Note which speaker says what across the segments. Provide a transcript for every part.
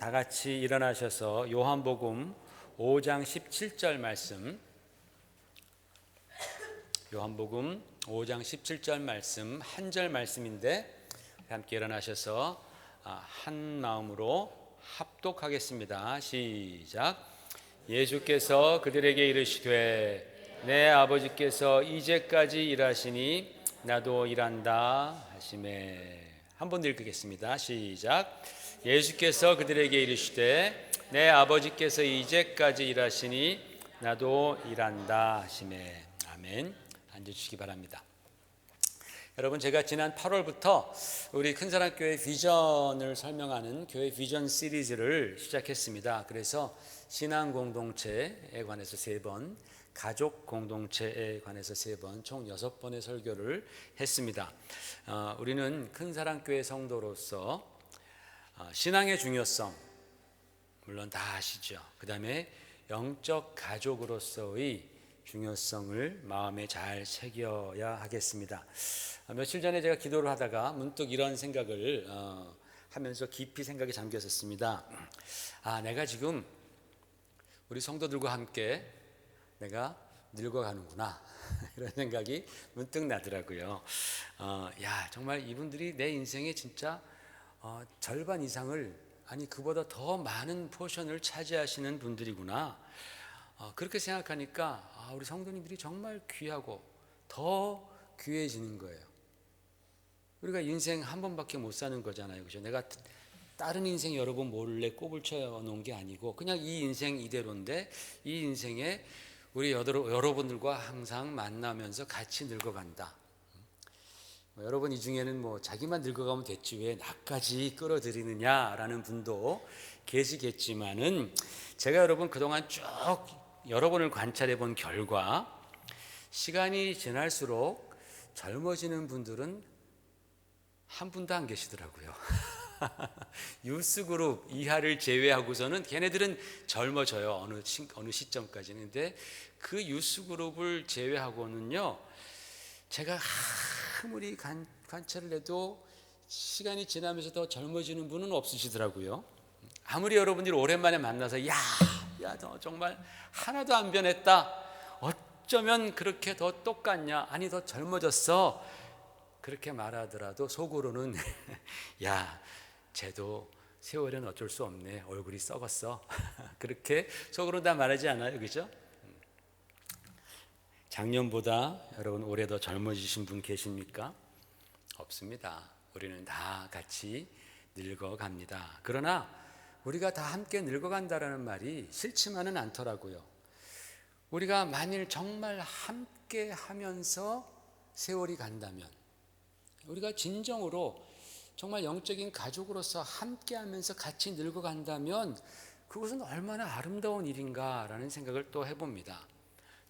Speaker 1: 다 같이 일어나셔서 요한복음 5장 17절 말씀, 요한복음 5장 17절 말씀 한 절 말씀인데 함께 일어나셔서 한 마음으로 합독하겠습니다. 시작. 예수께서 그들에게 이르시되 내 아버지께서 이제까지 일하시니 나도 일한다 하시매. 한 번 더 읽겠습니다. 시작. 예수께서 그들에게 이르시되 내 아버지께서 이제까지 일하시니 나도 일한다 하시매. 아멘. 앉아주시기 바랍니다. 여러분, 제가 지난 8월부터 우리 큰사랑교회 비전을 설명하는 교회 비전 시리즈를 시작했습니다. 그래서 신앙 공동체에 관해서 3번, 가족 공동체에 관해서 3번, 총 6번의 설교를 했습니다. 우리는 큰사랑교회 성도로서 신앙의 중요성 물론 다 아시죠. 그 다음에 영적 가족으로서의 중요성을 마음에 잘 새겨야 하겠습니다. 며칠 전에 제가 기도를 하다가 문득 이런 생각을 하면서 깊이 생각에 잠겼었습니다. 내가 지금 우리 성도들과 함께 내가 늙어가는구나 이런 생각이 문득 나더라고요. 정말 이분들이 내 인생의 진짜 절반 이상을, 아니 그보다 더 많은 포션을 차지하시는 분들이구나. 그렇게 생각하니까 우리 성도님들이 정말 귀하고 더 귀해지는 거예요. 우리가 인생 한 번밖에 못 사는 거잖아요, 그죠? 내가 다른 인생 여러 번 몰래 꼽을 쳐놓은 게 아니고 그냥 이 인생 이대로인데 이 인생에 우리 여러분들과 항상 만나면서 같이 늙어간다. 여러분 이 중에는 자기만 늙어가면 됐지 왜 나까지 끌어들이느냐라는 분도 계시겠지만은 제가 여러분 그동안 쭉 여러분을 관찰해 본 결과 시간이 지날수록 젊어지는 분들은 한 분도 안 계시더라고요. 유스그룹 이하를 제외하고서는 걔네들은 젊어져요. 어느 시점까지는. 근데 그 유스그룹을 제외하고는요, 제가 아무리 관찰을 해도 시간이 지나면서 더 젊어지는 분은 없으시더라고요. 아무리 여러분들이 오랜만에 만나서 너 정말 하나도 안 변했다, 어쩌면 그렇게 더 똑같냐, 아니 더 젊어졌어, 그렇게 말하더라도 속으로는 쟤도 세월은 어쩔 수 없네, 얼굴이 썩었어 그렇게 속으로 다 말하지 않아요, 그죠? 작년보다 여러분 올해 더 젊어지신 분 계십니까? 없습니다. 우리는 다 같이 늙어갑니다. 그러나 우리가 다 함께 늙어간다라는 말이 싫지만은 않더라고요. 우리가 만일 정말 함께 하면서 세월이 간다면, 우리가 진정으로 정말 영적인 가족으로서 함께 하면서 같이 늙어간다면 그것은 얼마나 아름다운 일인가라는 생각을 또 해봅니다.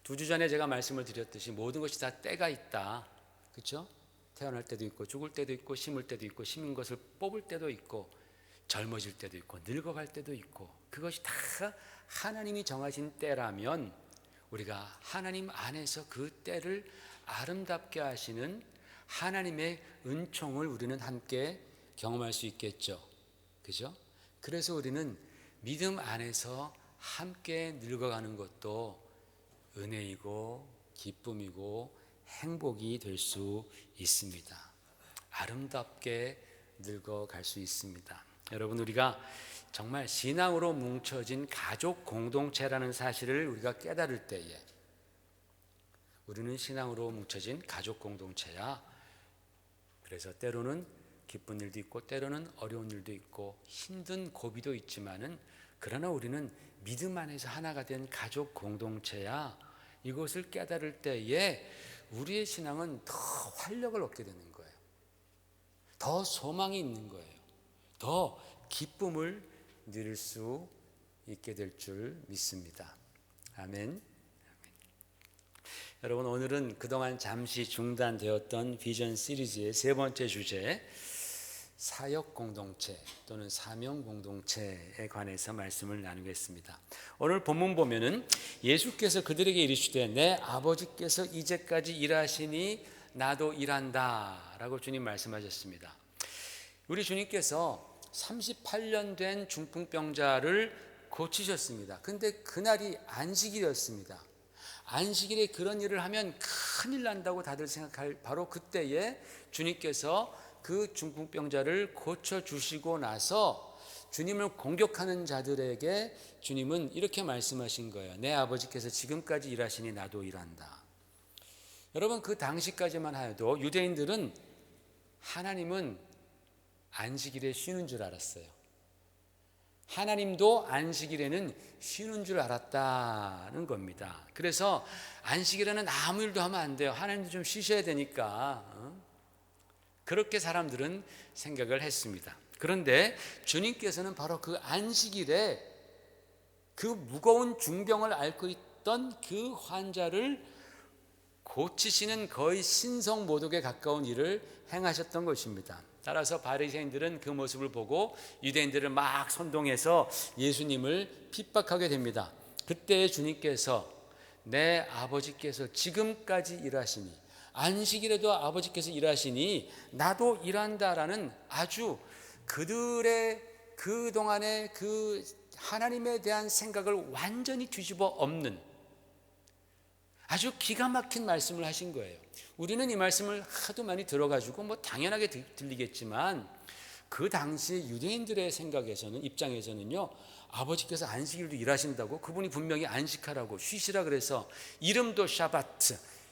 Speaker 1: 2주 전에 제가 말씀을 드렸듯이 모든 것이 다 때가 있다, 그렇죠? 태어날 때도 있고 죽을 때도 있고 심을 때도 있고 심은 것을 뽑을 때도 있고 젊어질 때도 있고 늙어갈 때도 있고, 그것이 다 하나님이 정하신 때라면 우리가 하나님 안에서 그 때를 아름답게 하시는 하나님의 은총을 우리는 함께 경험할 수 있겠죠, 그죠? 그래서 우리는 믿음 안에서 함께 늙어가는 것도 은혜이고 기쁨이고 행복이 될 수 있습니다. 아름답게 늙어갈 수 있습니다. 여러분, 우리가 정말 신앙으로 뭉쳐진 가족 공동체라는 사실을 우리가 깨달을 때에, 우리는 신앙으로 뭉쳐진 가족 공동체야. 그래서 때로는 기쁜 일도 있고 때로는 어려운 일도 있고 힘든 고비도 있지만은, 그러나 우리는 믿음 안에서 하나가 된 가족 공동체야. 이것을 깨달을 때에 우리의 신앙은 더 활력을 얻게 되는 거예요. 더 소망이 있는 거예요. 더 기쁨을 누릴 수 있게 될 줄 믿습니다. 아멘. 여러분, 오늘은 그동안 잠시 중단되었던 비전 시리즈의 3번째 주제, 사역 공동체 또는 사명 공동체에 관해서 말씀을 나누겠습니다. 오늘 본문 보면은 예수께서 그들에게 이르시되 내 아버지께서 이제까지 일하시니 나도 일한다 라고 주님 말씀하셨습니다. 우리 주님께서 38년 된 중풍병자를 고치셨습니다. 근데 그날이 안식일이었습니다. 안식일에 그런 일을 하면 큰일 난다고 다들 생각할 바로 그때에 주님께서 그 중풍병자를 고쳐주시고 나서 주님을 공격하는 자들에게 주님은 이렇게 말씀하신 거예요. 내 아버지께서 지금까지 일하시니 나도 일한다. 여러분, 그 당시까지만 해도 유대인들은 하나님은 안식일에 쉬는 줄 알았어요. 하나님도 안식일에는 쉬는 줄 알았다는 겁니다. 그래서 안식일에는 아무 일도 하면 안 돼요. 하나님도 좀 쉬셔야 되니까. 그렇게 사람들은 생각을 했습니다. 그런데 주님께서는 바로 그 안식일에 그 무거운 중병을 앓고 있던 그 환자를 고치시는 거의 신성모독에 가까운 일을 행하셨던 것입니다. 따라서 바리새인들은 그 모습을 보고 유대인들을 막 선동해서 예수님을 핍박하게 됩니다. 그때 주님께서 내 아버지께서 지금까지 일하시니, 안식일에도 아버지께서 일하시니 나도 일한다라는 아주 그들의 그동안의 그 하나님에 대한 생각을 완전히 뒤집어 엎는 아주 기가 막힌 말씀을 하신 거예요. 우리는 이 말씀을 하도 많이 들어가지고 뭐 당연하게 들리겠지만 그 당시 유대인들의 생각에서는, 입장에서는요, 아버지께서 안식일도 일하신다고, 그분이 분명히 안식하라고 쉬시라 그래서 이름도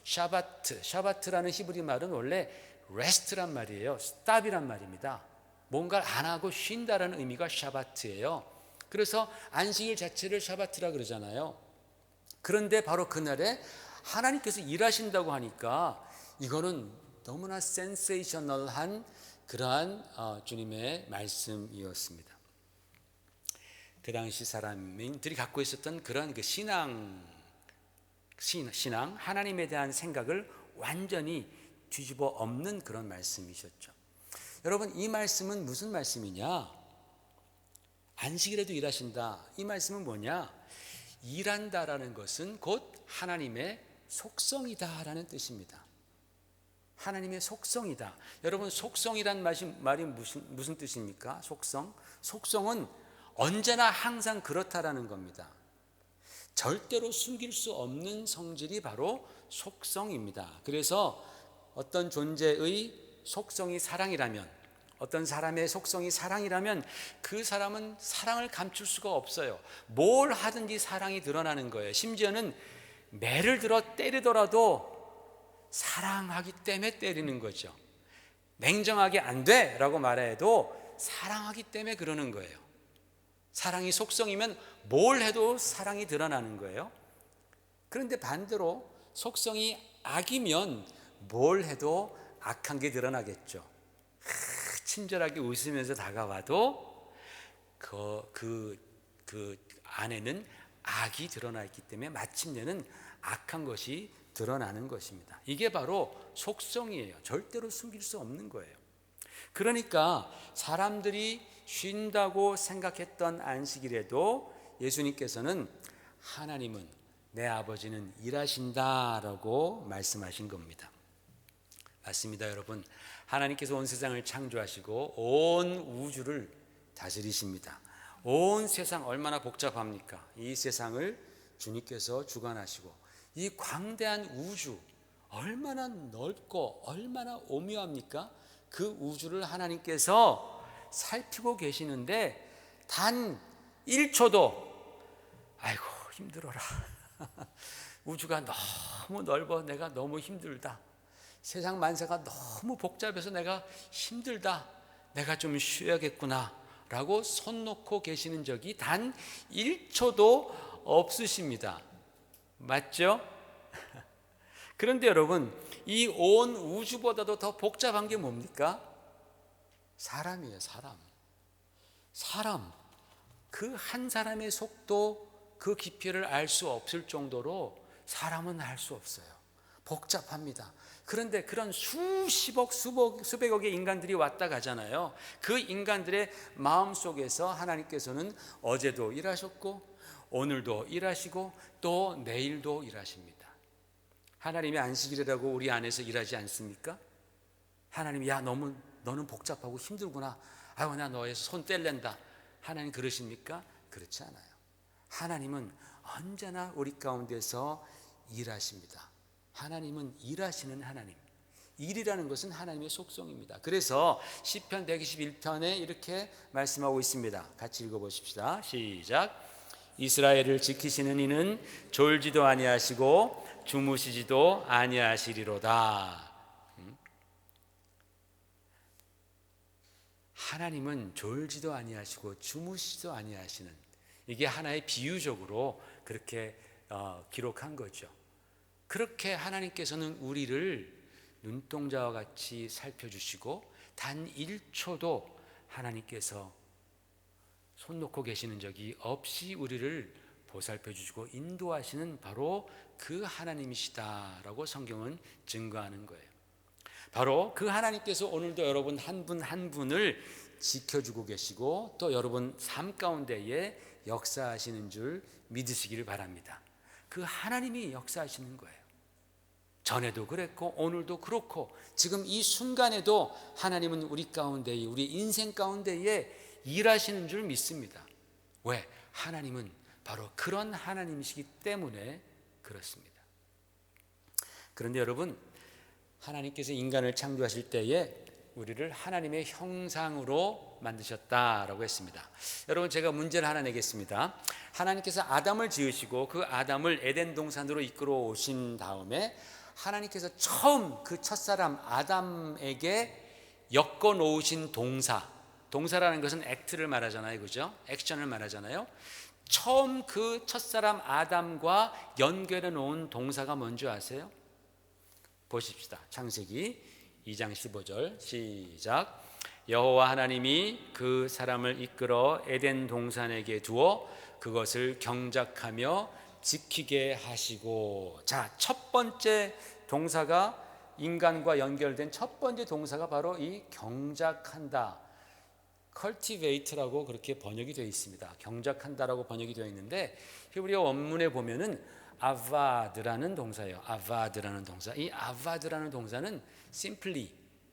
Speaker 1: 샤바트라는 히브리 말은 원래 레스트란 말이에요. stop이란 말입니다. 뭔가를 안 하고 쉰다라는 의미가 샤바트예요. 그래서 안식일 자체를 샤바트라 그러잖아요. 그런데 바로 그날에 하나님께서 일하신다고 하니까 이거는 너무나 센세이셔널한 그러한 주님의 말씀이었습니다. 그 당시 사람들이 갖고 있었던 그런 그 신앙, 하나님에 대한 생각을 완전히 뒤집어 엎는 그런 말씀이셨죠. 여러분, 이 말씀은 무슨 말씀이냐? 안식일에도 일하신다. 이 말씀은 뭐냐? 일한다라는 것은 곧 하나님의 속성이다라는 뜻입니다. 하나님의 속성이다. 여러분, 속성이란 말이 무슨 뜻입니까? 속성은 언제나 항상 그렇다라는 겁니다. 절대로 숨길 수 없는 성질이 바로 속성입니다. 그래서 어떤 존재의 속성이 사랑이라면, 어떤 사람의 속성이 사랑이라면 그 사람은 사랑을 감출 수가 없어요. 뭘 하든지 사랑이 드러나는 거예요. 심지어는 매를 들어 때리더라도 사랑하기 때문에 때리는 거죠. 냉정하게 안 돼 라고 말해도 사랑하기 때문에 그러는 거예요. 사랑이 속성이면 뭘 해도 사랑이 드러나는 거예요. 그런데 반대로 속성이 악이면 뭘 해도 악한 게 드러나겠죠. 친절하게 웃으면서 다가와도 그 안에는 악이 드러나 있기 때문에 마침내는 악한 것이 드러나는 것입니다. 이게 바로 속성이에요. 절대로 숨길 수 없는 거예요. 그러니까 사람들이 쉰다고 생각했던 안식일에도 예수님께서는 하나님은, 내 아버지는 일하신다라고 말씀하신 겁니다. 맞습니다, 여러분. 하나님께서 온 세상을 창조하시고 온 우주를 다스리십니다. 온 세상 얼마나 복잡합니까? 이 세상을 주님께서 주관하시고 이 광대한 우주 얼마나 넓고 얼마나 오묘합니까? 그 우주를 하나님께서 살피고 계시는데 단 1초도 아이고 힘들어라 우주가 너무 넓어 내가 너무 힘들다, 세상 만사가 너무 복잡해서 내가 힘들다, 내가 좀 쉬어야겠구나 라고 손 놓고 계시는 적이 단 1초도 없으십니다. 맞죠? 그런데 여러분, 이 온 우주보다도 더 복잡한 게 뭡니까? 사람이에요. 사람. 그 한 사람의 속도, 그 깊이를 알 수 없을 정도로 사람은 알 수 없어요. 복잡합니다. 그런데 그런 수십억, 수백억의 인간들이 왔다 가잖아요. 그 인간들의 마음속에서 하나님께서는 어제도 일하셨고 오늘도 일하시고 또 내일도 일하십니다. 하나님이 안식일이라고 우리 안에서 일하지 않습니까? 하나님이 야 너는 복잡하고 힘들구나, 아유 나 너에서 손 뗄랜다. 하나님 그러십니까? 그렇지 않아요. 하나님은 언제나 우리 가운데서 일하십니다. 하나님은 일하시는 하나님. 일이라는 것은 하나님의 속성입니다. 그래서 시편 121편에 이렇게 말씀하고 있습니다. 같이 읽어보십시다. 시작. 이스라엘을 지키시는 이는 졸지도 아니하시고 주무시지도 아니하시리로다. 하나님은 졸지도 아니하시고 주무시지도 아니하시는, 이게 하나의 비유적으로 그렇게 기록한 거죠. 그렇게 하나님께서는 우리를 눈동자와 같이 살펴주시고 단 1초도 하나님께서 손 놓고 계시는 적이 없이 우리를 보살펴 주시고 인도하시는 바로 그 하나님이시다라고 성경은 증거하는 거예요. 바로 그 하나님께서 오늘도 여러분 한 분 한 분을 지켜주고 계시고 또 여러분 삶 가운데에 역사하시는 줄 믿으시기를 바랍니다. 그 하나님이 역사하시는 거예요. 전에도 그랬고 오늘도 그렇고 지금 이 순간에도 하나님은 우리 가운데에, 우리 인생 가운데에 일하시는 줄 믿습니다. 왜? 하나님은 바로 그런 하나님이시기 때문에 그렇습니다. 그런데 여러분, 하나님께서 인간을 창조하실 때에 우리를 하나님의 형상으로 만드셨다라고 했습니다. 여러분, 제가 문제를 하나 내겠습니다. 하나님께서 아담을 지으시고 그 아담을 에덴 동산으로 이끌어 오신 다음에 하나님께서 처음 그 첫사람 아담에게 엮어 놓으신 동사라는 것은 액트를 말하잖아요. 그죠? 액션을 말하잖아요. 처음 그 첫사람 아담과 연결해 놓은 동사가 뭔지 아세요? 보십시다. 창세기 2장 15절 시작. 여호와 하나님이 그 사람을 이끌어 에덴 동산에게 두어 그것을 경작하며 지키게 하시고. 자, 첫 번째 동사가, 인간과 연결된 첫 번째 동사가 바로 이 경작한다, cultivate라고 그렇게 번역이 되어 있습니다. 경작한다라고 번역이 되어 있는데 히브리어 원문에 보면은 아바드라는 동사예요. 아바드라는 동사. 이 아바드라는 동사는 simply,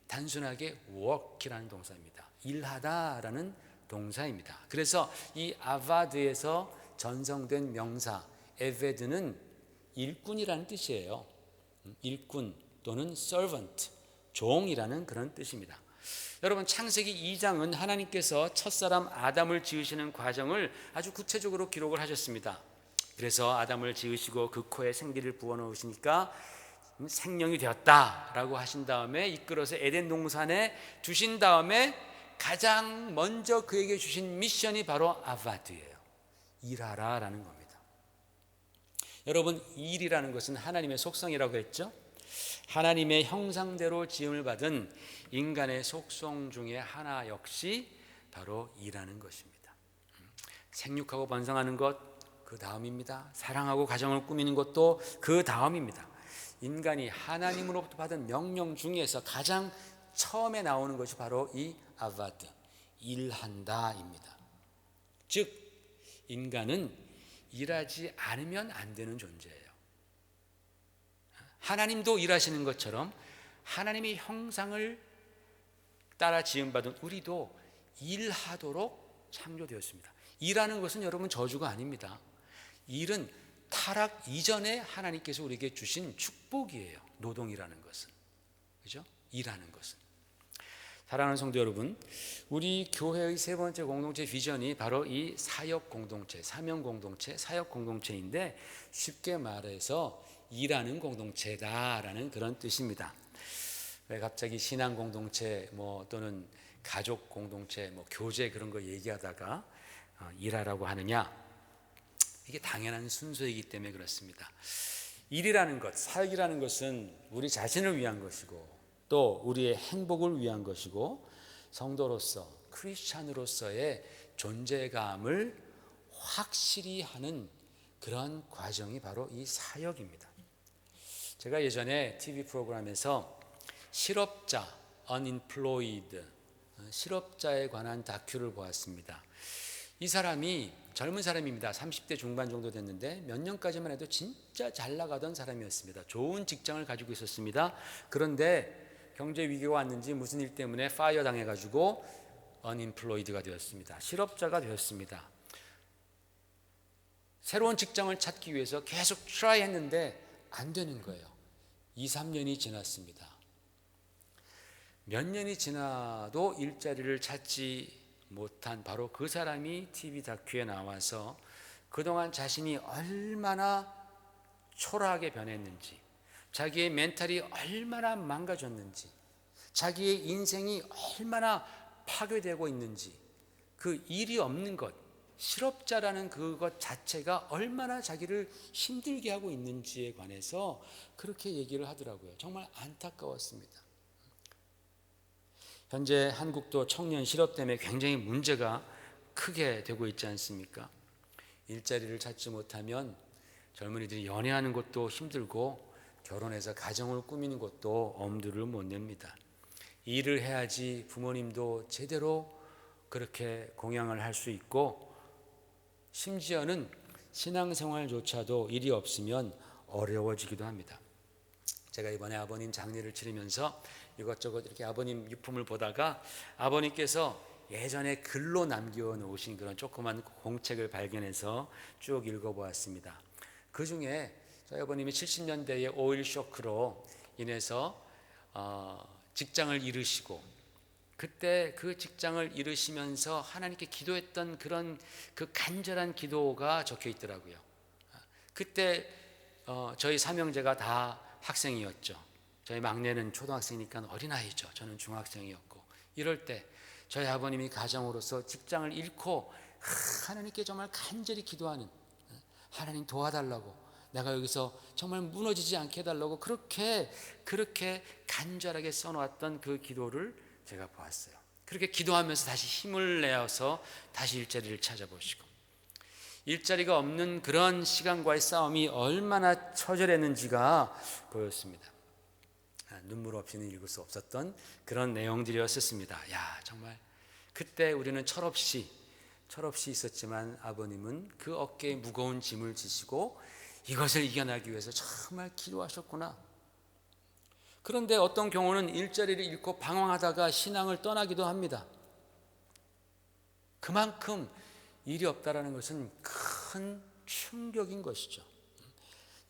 Speaker 1: 단순하게 work이라는 동사입니다. 일하다라는 동사입니다. 그래서 이 아바드에서 전성된 명사 에베드는 일꾼이라는 뜻이에요. 일꾼 또는 servant, 종이라는 그런 뜻입니다. 여러분, 창세기 2장은 하나님께서 첫사람 아담을 지으시는 과정을 아주 구체적으로 기록을 하셨습니다. 그래서 아담을 지으시고 그 코에 생기를 부어넣으시니까 생명이 되었다라고 하신 다음에 이끌어서 에덴 동산에 두신 다음에 가장 먼저 그에게 주신 미션이 바로 아바드예요. 일하라라는 겁니다. 여러분, 일이라는 것은 하나님의 속성이라고 했죠. 하나님의 형상대로 지음을 받은 인간의 속성 중에 하나 역시 바로 일하는 것입니다. 생육하고 번성하는 것 그 다음입니다. 사랑하고 가정을 꾸미는 것도 그 다음입니다. 인간이 하나님으로부터 받은 명령 중에서 가장 처음에 나오는 것이 바로 이 아바드, 일한다입니다. 즉 인간은 일하지 않으면 안 되는 존재예요. 하나님도 일하시는 것처럼 하나님의 형상을 따라 지음받은 우리도 일하도록 창조되었습니다. 일하는 것은 여러분 저주가 아닙니다. 일은 타락 이전에 하나님께서 우리에게 주신 축복이에요. 노동이라는 것은. 그죠? 일하는 것은. 사랑하는 성도 여러분, 우리 교회의 세 번째 공동체 비전이 바로 이 사역 공동체, 사명 공동체, 사역 공동체인데 쉽게 말해서 일하는 공동체다라는 그런 뜻입니다. 왜 갑자기 신앙 공동체 또는 가족 공동체, 교제 그런 거 얘기하다가 일하라고 하느냐? 이게 당연한 순서이기 때문에 그렇습니다. 일이라는 것, 사역이라는 것은 우리 자신을 위한 것이고 또 우리의 행복을 위한 것이고 성도로서, 크리스찬으로서의 존재감을 확실히 하는 그런 과정이 바로 이 사역입니다. 제가 예전에 TV 프로그램에서 실업자, unemployed, 실업자에 관한 다큐를 보았습니다. 이 사람이 젊은 사람입니다. 30대 중반 정도 됐는데 몇 년까지만 해도 진짜 잘 나가던 사람이었습니다. 좋은 직장을 가지고 있었습니다. 그런데 경제 위기가 왔는지 무슨 일 때문에 파이어 당해가지고 unemployed가 되었습니다. 실업자가 되었습니다. 새로운 직장을 찾기 위해서 계속 try 했는데 안 되는 거예요. 2, 3년이 지났습니다. 몇 년이 지나도 일자리를 찾지 못한 바로 그 사람이 TV 다큐에 나와서 그동안 자신이 얼마나 초라하게 변했는지, 자기의 멘탈이 얼마나 망가졌는지, 자기의 인생이 얼마나 파괴되고 있는지, 그 일이 없는 것, 실업자라는 그것 자체가 얼마나 자기를 힘들게 하고 있는지에 관해서 그렇게 얘기를 하더라고요. 정말 안타까웠습니다. 현재 한국도 청년 실업 때문에 굉장히 문제가 크게 되고 있지 않습니까? 일자리를 찾지 못하면 젊은이들이 연애하는 것도 힘들고 결혼해서 가정을 꾸미는 것도 엄두를 못 냅니다. 일을 해야지 부모님도 제대로 그렇게 공양을 할 수 있고, 심지어는 신앙생활조차도 일이 없으면 어려워지기도 합니다. 제가 이번에 아버님 장례를 치르면서 이것저것 이렇게 아버님 유품을 보다가 아버님께서 예전에 글로 남겨놓으신 그런 조그만 공책을 발견해서 쭉 읽어보았습니다. 그 중에 저희 아버님이 70년대에 오일 쇼크로 인해서 직장을 잃으시고, 그때 그 직장을 잃으시면서 하나님께 기도했던 그런 그 간절한 기도가 적혀 있더라고요. 그때 저희 삼형제가 다 학생이었죠. 저희 막내는 초등학생이니까 어린아이죠. 저는 중학생이었고, 이럴 때 저희 아버님이 가정으로서 직장을 잃고 하나님께 정말 간절히 기도하는, 하나님 도와달라고, 내가 여기서 정말 무너지지 않게 해달라고 그렇게 간절하게 써놓았던 그 기도를 제가 보았어요. 그렇게 기도하면서 다시 힘을 내어서 다시 일자리를 찾아보시고, 일자리가 없는 그런 시간과의 싸움이 얼마나 처절했는지가 보였습니다. 눈물 없이는 읽을 수 없었던 그런 내용들이었습니다. 야, 정말 그때 우리는 철없이 있었지만 아버님은 그 어깨에 무거운 짐을 지시고 이것을 이겨나기 위해서 정말 기도하셨구나. 그런데 어떤 경우는 일자리를 잃고 방황하다가 신앙을 떠나기도 합니다. 그만큼 일이 없다라는 것은 큰 충격인 것이죠.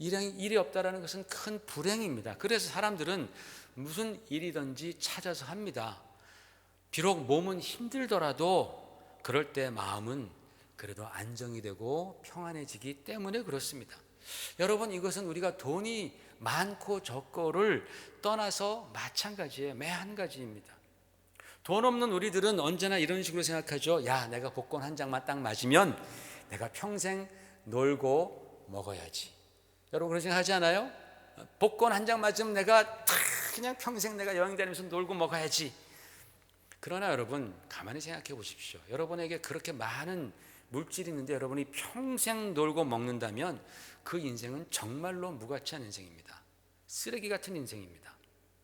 Speaker 1: 일이 없다라는 것은 큰 불행입니다. 그래서 사람들은 무슨 일이든지 찾아서 합니다. 비록 몸은 힘들더라도 그럴 때 마음은 그래도 안정이 되고 평안해지기 때문에 그렇습니다. 여러분, 이것은 우리가 돈이 많고 적고를 떠나서 마찬가지예요. 매 한 가지입니다. 돈 없는 우리들은 언제나 이런 식으로 생각하죠. 야, 내가 복권 한 장만 딱 맞으면 내가 평생 놀고 먹어야지. 여러분 그런 생각 하지 않아요? 복권 한 장 맞으면 내가 그냥 평생 내가 여행 다니면서 놀고 먹어야지. 그러나 여러분 가만히 생각해 보십시오. 여러분에게 그렇게 많은 물질이 있는데 여러분이 평생 놀고 먹는다면 그 인생은 정말로 무가치한 인생입니다. 쓰레기 같은 인생입니다.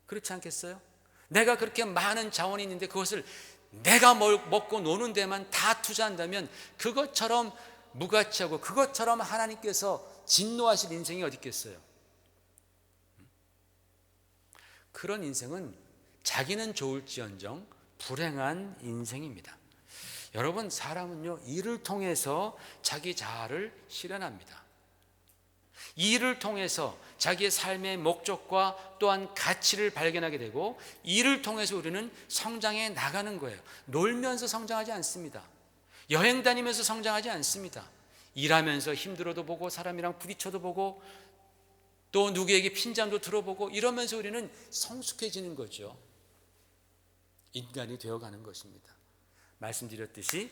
Speaker 1: 그렇지 않겠어요? 내가 그렇게 많은 자원이 있는데 그것을 내가 먹고 노는 데만 다 투자한다면 그것처럼 무가치하고 그것처럼 하나님께서 진노하실 인생이 어디 있겠어요? 그런 인생은 자기는 좋을지언정 불행한 인생입니다. 여러분, 사람은요 일을 통해서 자기 자아를 실현합니다. 일을 통해서 자기의 삶의 목적과 또한 가치를 발견하게 되고, 일을 통해서 우리는 성장해 나가는 거예요. 놀면서 성장하지 않습니다. 여행 다니면서 성장하지 않습니다. 일하면서 힘들어도 보고 사람이랑 부딪혀도 보고 또 누구에게 핀잔도 들어보고 이러면서 우리는 성숙해지는 거죠. 인간이 되어가는 것입니다. 말씀드렸듯이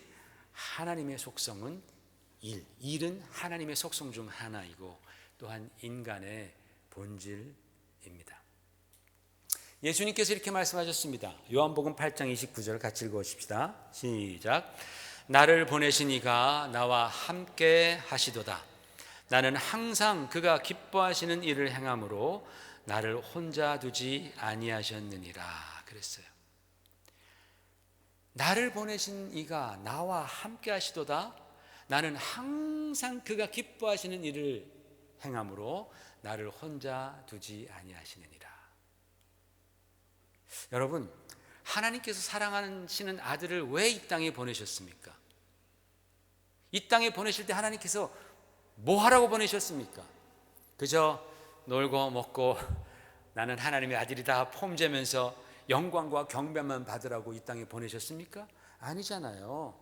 Speaker 1: 하나님의 속성은 일은 하나님의 속성 중 하나이고 또한 인간의 본질입니다. 예수님께서 이렇게 말씀하셨습니다. 요한복음 8장 29절 같이 읽어보십시다. 시작. 나를 보내신 이가 나와 함께 하시도다. 나는 항상 그가 기뻐하시는 일을 행함으로 나를 혼자 두지 아니하셨느니라 그랬어요. 나를 보내신 이가 나와 함께 하시도다. 나는 항상 그가 기뻐하시는 일을 행함으로 나를 혼자 두지 아니하시느니라. 여러분, 하나님께서 사랑하시는 아들을 왜 이 땅에 보내셨습니까? 이 땅에 보내실 때 하나님께서 뭐 하라고 보내셨습니까? 그저 놀고 먹고 나는 하나님의 아들이다 폼재면서 영광과 경배만 받으라고 이 땅에 보내셨습니까? 아니잖아요.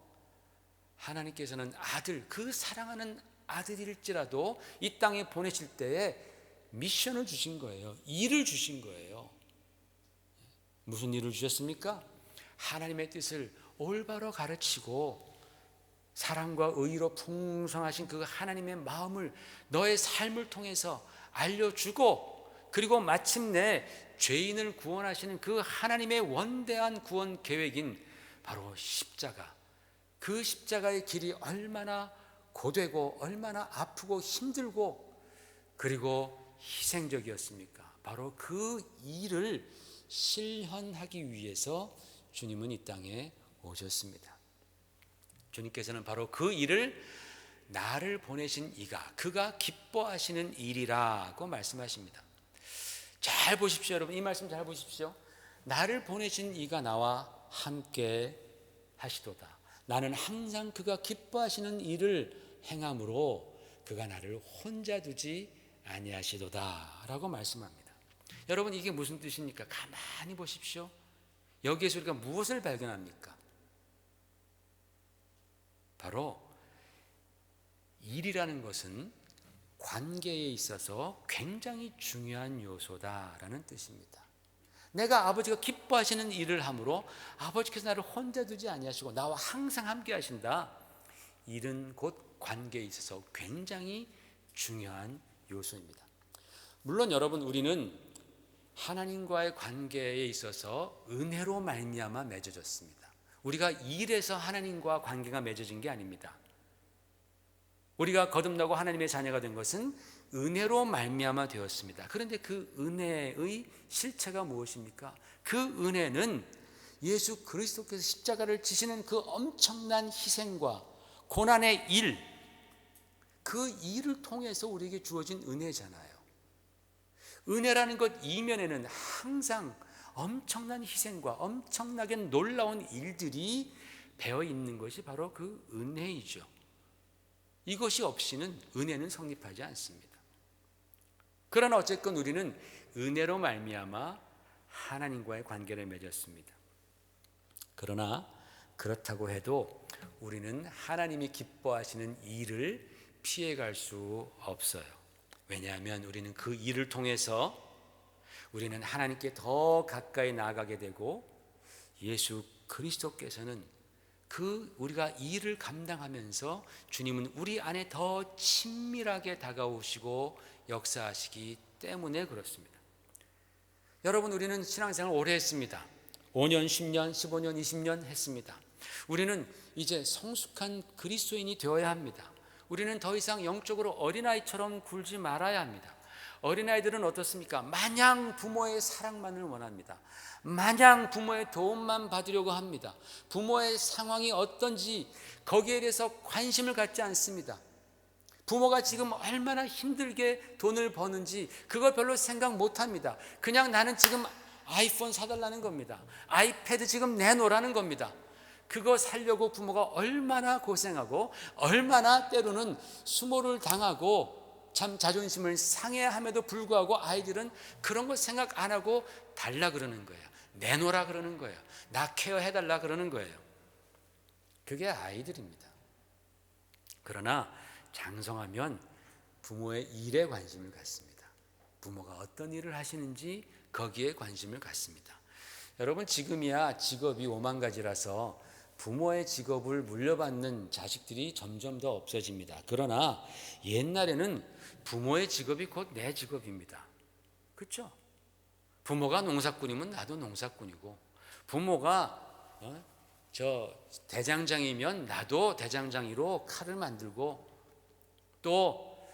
Speaker 1: 하나님께서는 아들, 그 사랑하는 아들일지라도 이 땅에 보내실 때에 미션을 주신 거예요. 일을 주신 거예요. 무슨 일을 주셨습니까? 하나님의 뜻을 올바로 가르치고 사랑과 의로 풍성하신 그 하나님의 마음을 너의 삶을 통해서 알려주고, 그리고 마침내 죄인을 구원하시는 그 하나님의 원대한 구원 계획인 바로 십자가, 그 십자가의 길이 얼마나 고되고 얼마나 아프고 힘들고 그리고 희생적이었습니까? 바로 그 일을 실현하기 위해서 주님은 이 땅에 오셨습니다. 주님께서는 바로 그 일을 나를 보내신 이가, 그가 기뻐하시는 일이라고 말씀하십니다. 잘 보십시오, 여러분. 이 말씀 잘 보십시오. 나를 보내신 이가 나와 함께 하시도다. 나는 항상 그가 기뻐하시는 일을 행함으로 그가 나를 혼자 두지 아니하시도다 라고 말씀합니다. 여러분, 이게 무슨 뜻입니까? 가만히 보십시오. 여기에서 우리가 무엇을 발견합니까? 바로 일이라는 것은 관계에 있어서 굉장히 중요한 요소다라는 뜻입니다. 내가 아버지가 기뻐하시는 일을 함으로 아버지께서 나를 혼자 두지 아니하시고 나와 항상 함께 하신다. 일은 곧 관계에 있어서 굉장히 중요한 요소입니다. 물론 여러분, 우리는 하나님과의 관계에 있어서 은혜로 말미암아 맺어졌습니다. 우리가 일에서 하나님과 관계가 맺어진 게 아닙니다. 우리가 거듭나고 하나님의 자녀가 된 것은 은혜로 말미암아 되었습니다. 그런데 그 은혜의 실체가 무엇입니까? 그 은혜는 예수 그리스도께서 십자가를 지시는 그 엄청난 희생과 고난의 일, 그 일을 통해서 우리에게 주어진 은혜잖아요. 은혜라는 것 이면에는 항상 엄청난 희생과 엄청나게 놀라운 일들이 배어 있는 것이 바로 그 은혜이죠. 이것이 없이는 은혜는 성립하지 않습니다. 그러나 어쨌건 우리는 은혜로 말미암아 하나님과의 관계를 맺었습니다. 그러나 그렇다고 해도 우리는 하나님이 기뻐하시는 일을 피해갈 수 없어요. 왜냐하면 우리는 그 일을 통해서 우리는 하나님께 더 가까이 나아가게 되고, 예수 그리스도께서는 그 우리가 이 일을 감당하면서 주님은 우리 안에 더 친밀하게 다가오시고 역사하시기 때문에 그렇습니다. 여러분, 우리는 신앙생활 오래 했습니다. 5년, 10년, 15년, 20년 했습니다. 우리는 이제 성숙한 그리스도인이 되어야 합니다. 우리는 더 이상 영적으로 어린아이처럼 굴지 말아야 합니다. 어린아이들은 어떻습니까? 마냥 부모의 사랑만을 원합니다. 마냥 부모의 도움만 받으려고 합니다. 부모의 상황이 어떤지 거기에 대해서 관심을 갖지 않습니다. 부모가 지금 얼마나 힘들게 돈을 버는지 그걸 별로 생각 못합니다. 그냥 나는 지금 아이폰 사달라는 겁니다. 아이패드 지금 내놓으라는 겁니다. 그거 살려고 부모가 얼마나 고생하고 얼마나 때로는 수모를 당하고 참 자존심을 상해함에도 불구하고 아이들은 그런 거 생각 안 하고 달라 그러는 거예요. 내놓으라 그러는 거예요. 나 케어해달라 그러는 거예요. 그게 아이들입니다. 그러나 장성하면 부모의 일에 관심을 갖습니다. 부모가 어떤 일을 하시는지 거기에 관심을 갖습니다. 여러분, 지금이야 직업이 5만 가지라서 부모의 직업을 물려받는 자식들이 점점 더 없어집니다. 그러나 옛날에는 부모의 직업이 곧 내 직업입니다. 그렇죠? 부모가 농사꾼이면 나도 농사꾼이고, 부모가 저 대장장이면 나도 대장장이로 칼을 만들고, 또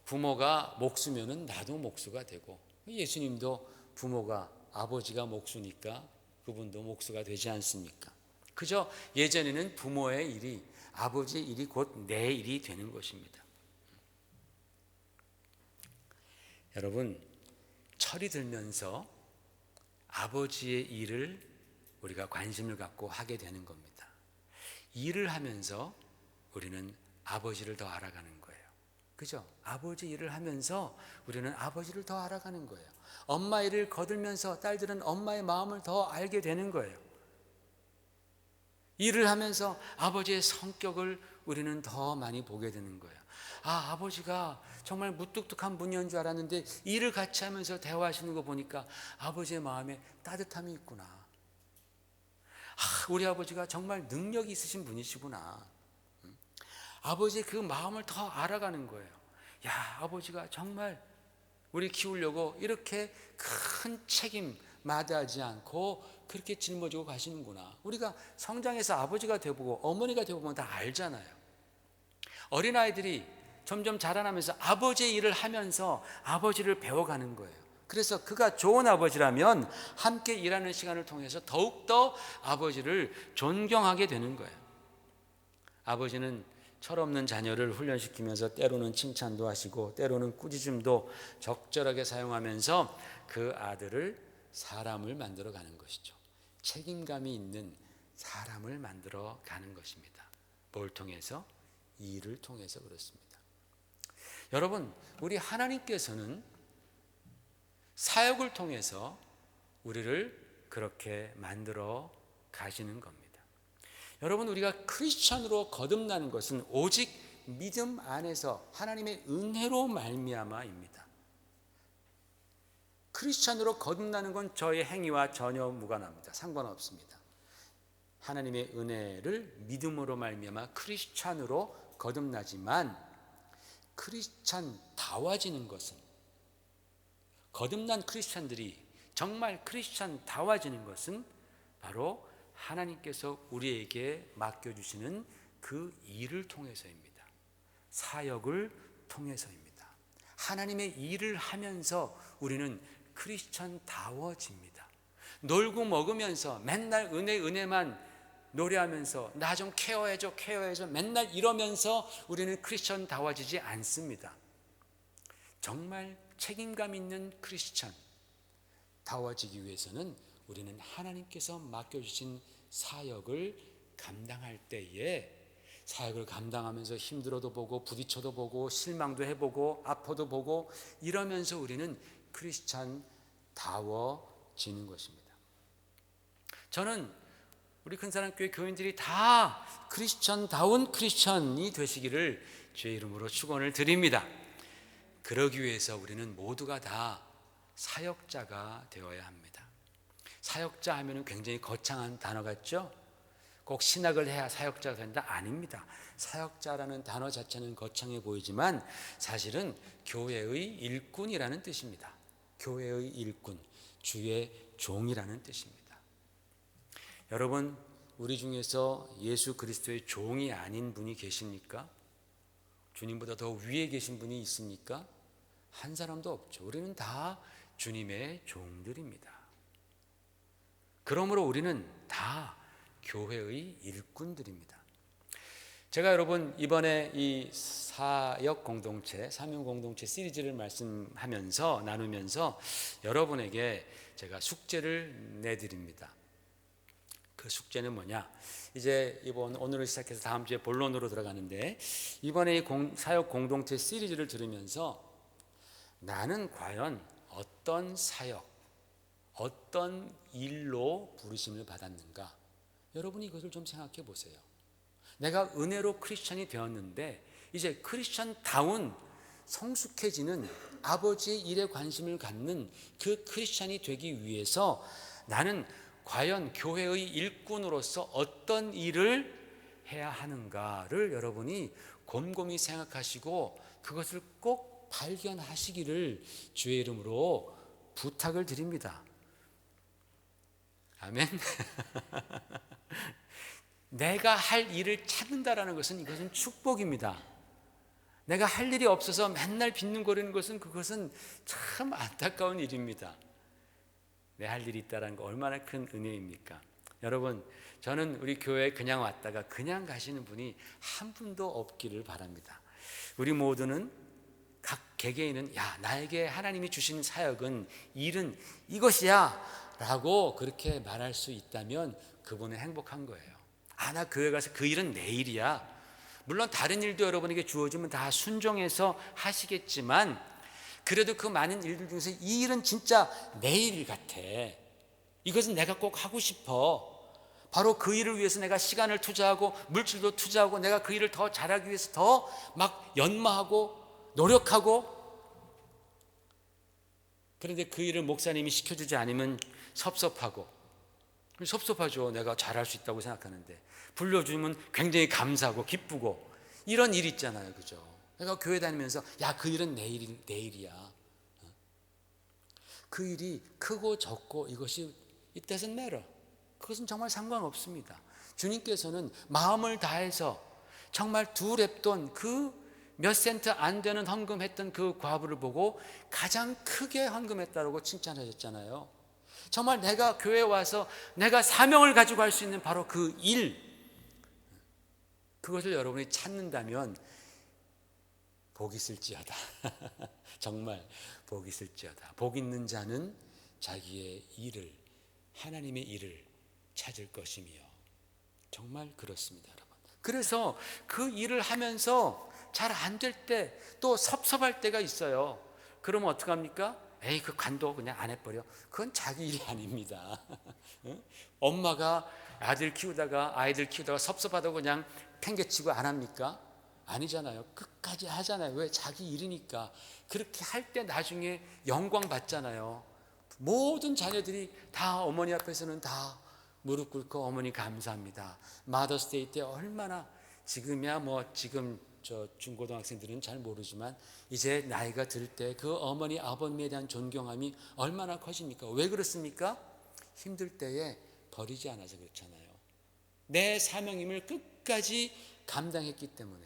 Speaker 1: 부모가 목수면은 나도 목수가 되고, 예수님도 부모가 아버지가 목수니까 그분도 목수가 되지 않습니까? 그저 예전에는 부모의 일이, 아버지의 일이 곧 내 일이 되는 것입니다. 여러분, 철이 들면서 아버지의 일을 우리가 관심을 갖고 하게 되는 겁니다. 일을 하면서 우리는 아버지를 더 알아가는 거예요. 그죠? 아버지 일을 하면서 우리는 아버지를 더 알아가는 거예요. 엄마 일을 거들면서 딸들은 엄마의 마음을 더 알게 되는 거예요. 일을 하면서 아버지의 성격을 우리는 더 많이 보게 되는 거예요. 아, 아버지가 정말 무뚝뚝한 분이었는 줄 알았는데 일을 같이 하면서 대화하시는 거 보니까 아버지의 마음에 따뜻함이 있구나. 아, 우리 아버지가 정말 능력이 있으신 분이시구나. 아버지의 그 마음을 더 알아가는 거예요. 야, 아버지가 정말 우리 키우려고 이렇게 큰 책임 마다하지 않고 그렇게 짊어지고 가시는구나. 우리가 성장해서 아버지가 되어보고 어머니가 되어보면 다 알잖아요. 어린아이들이 점점 자라나면서 아버지의 일을 하면서 아버지를 배워가는 거예요. 그래서 그가 좋은 아버지라면 함께 일하는 시간을 통해서 더욱더 아버지를 존경하게 되는 거예요. 아버지는 철없는 자녀를 훈련시키면서 때로는 칭찬도 하시고 때로는 꾸짖음도 적절하게 사용하면서 그 아들을 사람을 만들어 가는 것이죠. 책임감이 있는 사람을 만들어 가는 것입니다. 뭘 통해서? 일을 통해서 그렇습니다. 여러분, 우리 하나님께서는 사역을 통해서 우리를 그렇게 만들어 가시는 겁니다. 여러분, 우리가 크리스천으로 거듭나는 것은 오직 믿음 안에서 하나님의 은혜로 말미암아입니다. 크리스천으로 거듭나는 건 저의 행위와 전혀 무관합니다. 상관없습니다. 하나님의 은혜를 믿음으로 말미암아 크리스천으로 거듭나지만 크리스천다워지는 것은, 거듭난 크리스천들이 정말 크리스천다워지는 것은 바로 하나님께서 우리에게 맡겨주시는 그 일을 통해서입니다. 사역을 통해서입니다. 하나님의 일을 하면서 우리는 크리스천다워집니다. 놀고 먹으면서 맨날 은혜만 노래하면서 나 좀 케어해줘 맨날 이러면서 우리는 크리스천다워지지 않습니다. 정말 책임감 있는 크리스천다워지기 위해서는 우리는 하나님께서 맡겨주신 사역을 감당할 때에, 사역을 감당하면서 힘들어도 보고 부딪혀도 보고 실망도 해보고 아파도 보고 이러면서 우리는 크리스천다워지는 것입니다. 저는 우리 큰사랑교회 교인들이 다 크리스천다운 크리스천이 되시기를 주의 이름으로 축원을 드립니다. 그러기 위해서 우리는 모두가 다 사역자가 되어야 합니다. 사역자 하면 굉장히 거창한 단어 같죠? 꼭 신학을 해야 사역자가 된다? 아닙니다. 사역자라는 단어 자체는 거창해 보이지만 사실은 교회의 일꾼이라는 뜻입니다. 교회의 일꾼, 주의 종이라는 뜻입니다. 여러분, 우리 중에서 예수 그리스도의 종이 아닌 분이 계십니까? 주님보다 더 위에 계신 분이 있습니까? 한 사람도 없죠. 우리는 다 주님의 종들입니다. 그러므로 우리는 다 교회의 일꾼들입니다. 제가 여러분 이번에 이 사역 공동체, 사명 공동체 시리즈를 말씀하면서 나누면서 여러분에게 제가 숙제를 내드립니다. 그 숙제는 뭐냐? 이제 오늘을 시작해서 다음 주에 본론으로 들어가는데, 이번에 이 사역 공동체 시리즈를 들으면서 나는 과연 어떤 사역, 어떤 일로 부르심을 받았는가? 여러분이 이것을 좀 생각해 보세요. 내가 은혜로 크리스천이 되었는데 이제 크리스천다운 성숙해지는 아버지의 일에 관심을 갖는 그 크리스천이 되기 위해서 나는 과연 교회의 일꾼으로서 어떤 일을 해야 하는가를 여러분이 곰곰이 생각하시고 그것을 꼭 발견하시기를 주의 이름으로 부탁을 드립니다. 아멘. 내가 할 일을 찾는다라는 것은 이것은 축복입니다. 내가 할 일이 없어서 맨날 빈둥거리는 것은 그것은 참 안타까운 일입니다. 내 할 일이 있다는 거 얼마나 큰 은혜입니까? 여러분, 저는 우리 교회에 그냥 왔다가 그냥 가시는 분이 한 분도 없기를 바랍니다. 우리 모두는 각 개개인은 나에게 하나님이 주신 사역은, 일은 이것이야, 라고 그렇게 말할 수 있다면 그분은 행복한 거예요. 나 교회 가서 그 일은 내일이야. 물론 다른 일도 여러분에게 주어지면 다 순종해서 하시겠지만 그래도 그 많은 일들 중에서 이 일은 진짜 내일 같아. 이것은 내가 꼭 하고 싶어. 바로 그 일을 위해서 내가 시간을 투자하고 물질도 투자하고 내가 그 일을 더 잘하기 위해서 더 막 연마하고 노력하고, 그런데 그 일을 목사님이 시켜주지 않으면 섭섭하고, 섭섭하죠. 내가 잘할 수 있다고 생각하는데 불러주면 굉장히 감사하고 기쁘고 이런 일 있잖아요. 그죠? 내가 교회 다니면서 그 일은 내일이야. 그 일이 크고 적고 이것이 it doesn't matter. 그것은 정말 상관없습니다. 주님께서는 마음을 다해서 정말 2렙돈 그 몇 센트 안 되는 헌금했던 그 과부를 보고 가장 크게 헌금했다고 칭찬하셨잖아요. 정말 내가 교회에 와서 내가 사명을 가지고 할 수 있는 바로 그 일, 그것을 여러분이 찾는다면 복 있을지어다. 정말 복 있을지어다. 복 있는 자는 자기의 일을, 하나님의 일을 찾을 것이며, 정말 그렇습니다, 여러분. 그래서 그 일을 하면서 잘 안 될 때, 또 섭섭할 때가 있어요. 그러면 어떡합니까? 그 관도 그냥 안 해버려. 그건 자기 일이 아닙니다. 엄마가 아이들 키우다가 섭섭하다고 그냥 팽개치고 안 합니까? 아니잖아요. 끝까지 하잖아요. 왜? 자기 일이니까. 그렇게 할 때 나중에 영광 받잖아요. 모든 자녀들이 다 어머니 앞에서는 다 무릎 꿇고 어머니 감사합니다. 마더스데이 때 얼마나, 지금이야 지금 저 중고등학생들은 잘 모르지만 이제 나이가 들 때 그 어머니 아버님에 대한 존경함이 얼마나 커집니까? 왜 그렇습니까? 힘들 때에 버리지 않아서 그렇잖아요. 내 사명임을 끝까지 감당했기 때문에.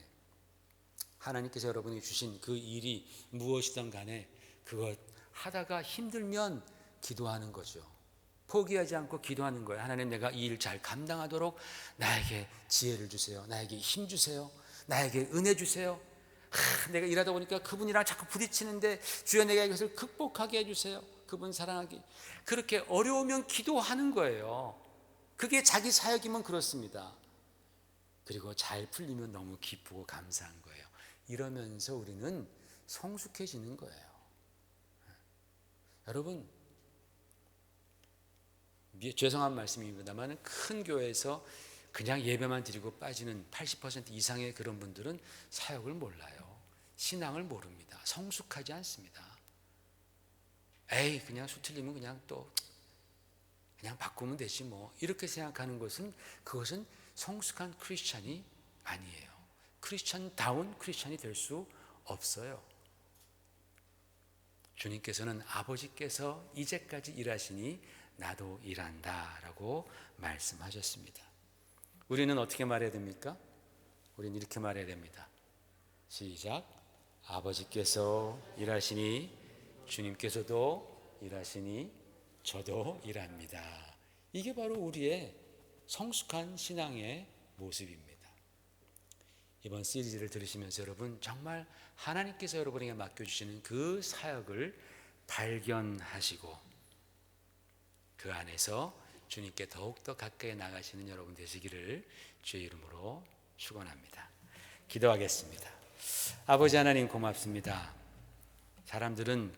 Speaker 1: 하나님께서 여러분에게 주신 그 일이 무엇이든 간에 그것 하다가 힘들면 기도하는 거죠. 포기하지 않고 기도하는 거예요. 하나님, 내가 이 일 잘 감당하도록 나에게 지혜를 주세요. 나에게 힘 주세요. 나에게 은혜 주세요. 내가 일하다 보니까 그분이랑 자꾸 부딪히는데 주여 내가 이것을 극복하게 해주세요. 그분 사랑하기. 그렇게 어려우면 기도하는 거예요. 그게 자기 사역이면 그렇습니다. 그리고 잘 풀리면 너무 기쁘고 감사한 거예요. 이러면서 우리는 성숙해지는 거예요. 여러분, 죄송한 말씀입니다만 큰 교회에서 그냥 예배만 드리고 빠지는 80% 이상의 그런 분들은 사역을 몰라요. 신앙을 모릅니다. 성숙하지 않습니다. 그냥 수틀리면 그냥 그냥 바꾸면 되지 이렇게 생각하는 것은, 그것은 성숙한 크리스찬이 아니에요. 크리스찬다운 크리스찬이 될 수 없어요. 주님께서는 아버지께서 이제까지 일하시니 나도 일한다 라고 말씀하셨습니다. 우리는 어떻게 말해야 됩니까? 우리는 이렇게 말해야 됩니다. 시작. 아버지께서 일하시니 주님께서도 일하시니 저도 일합니다. 이게 바로 우리의 성숙한 신앙의 모습입니다. 이번 시리즈를 들으시면서 여러분, 정말 하나님께서 여러분에게 맡겨주시는 그 사역을 발견하시고 그 안에서 주님께 더욱더 가까이 나가시는 여러분 되시기를 주의 이름으로 축원합니다. 기도하겠습니다. 아버지 하나님, 고맙습니다. 사람들은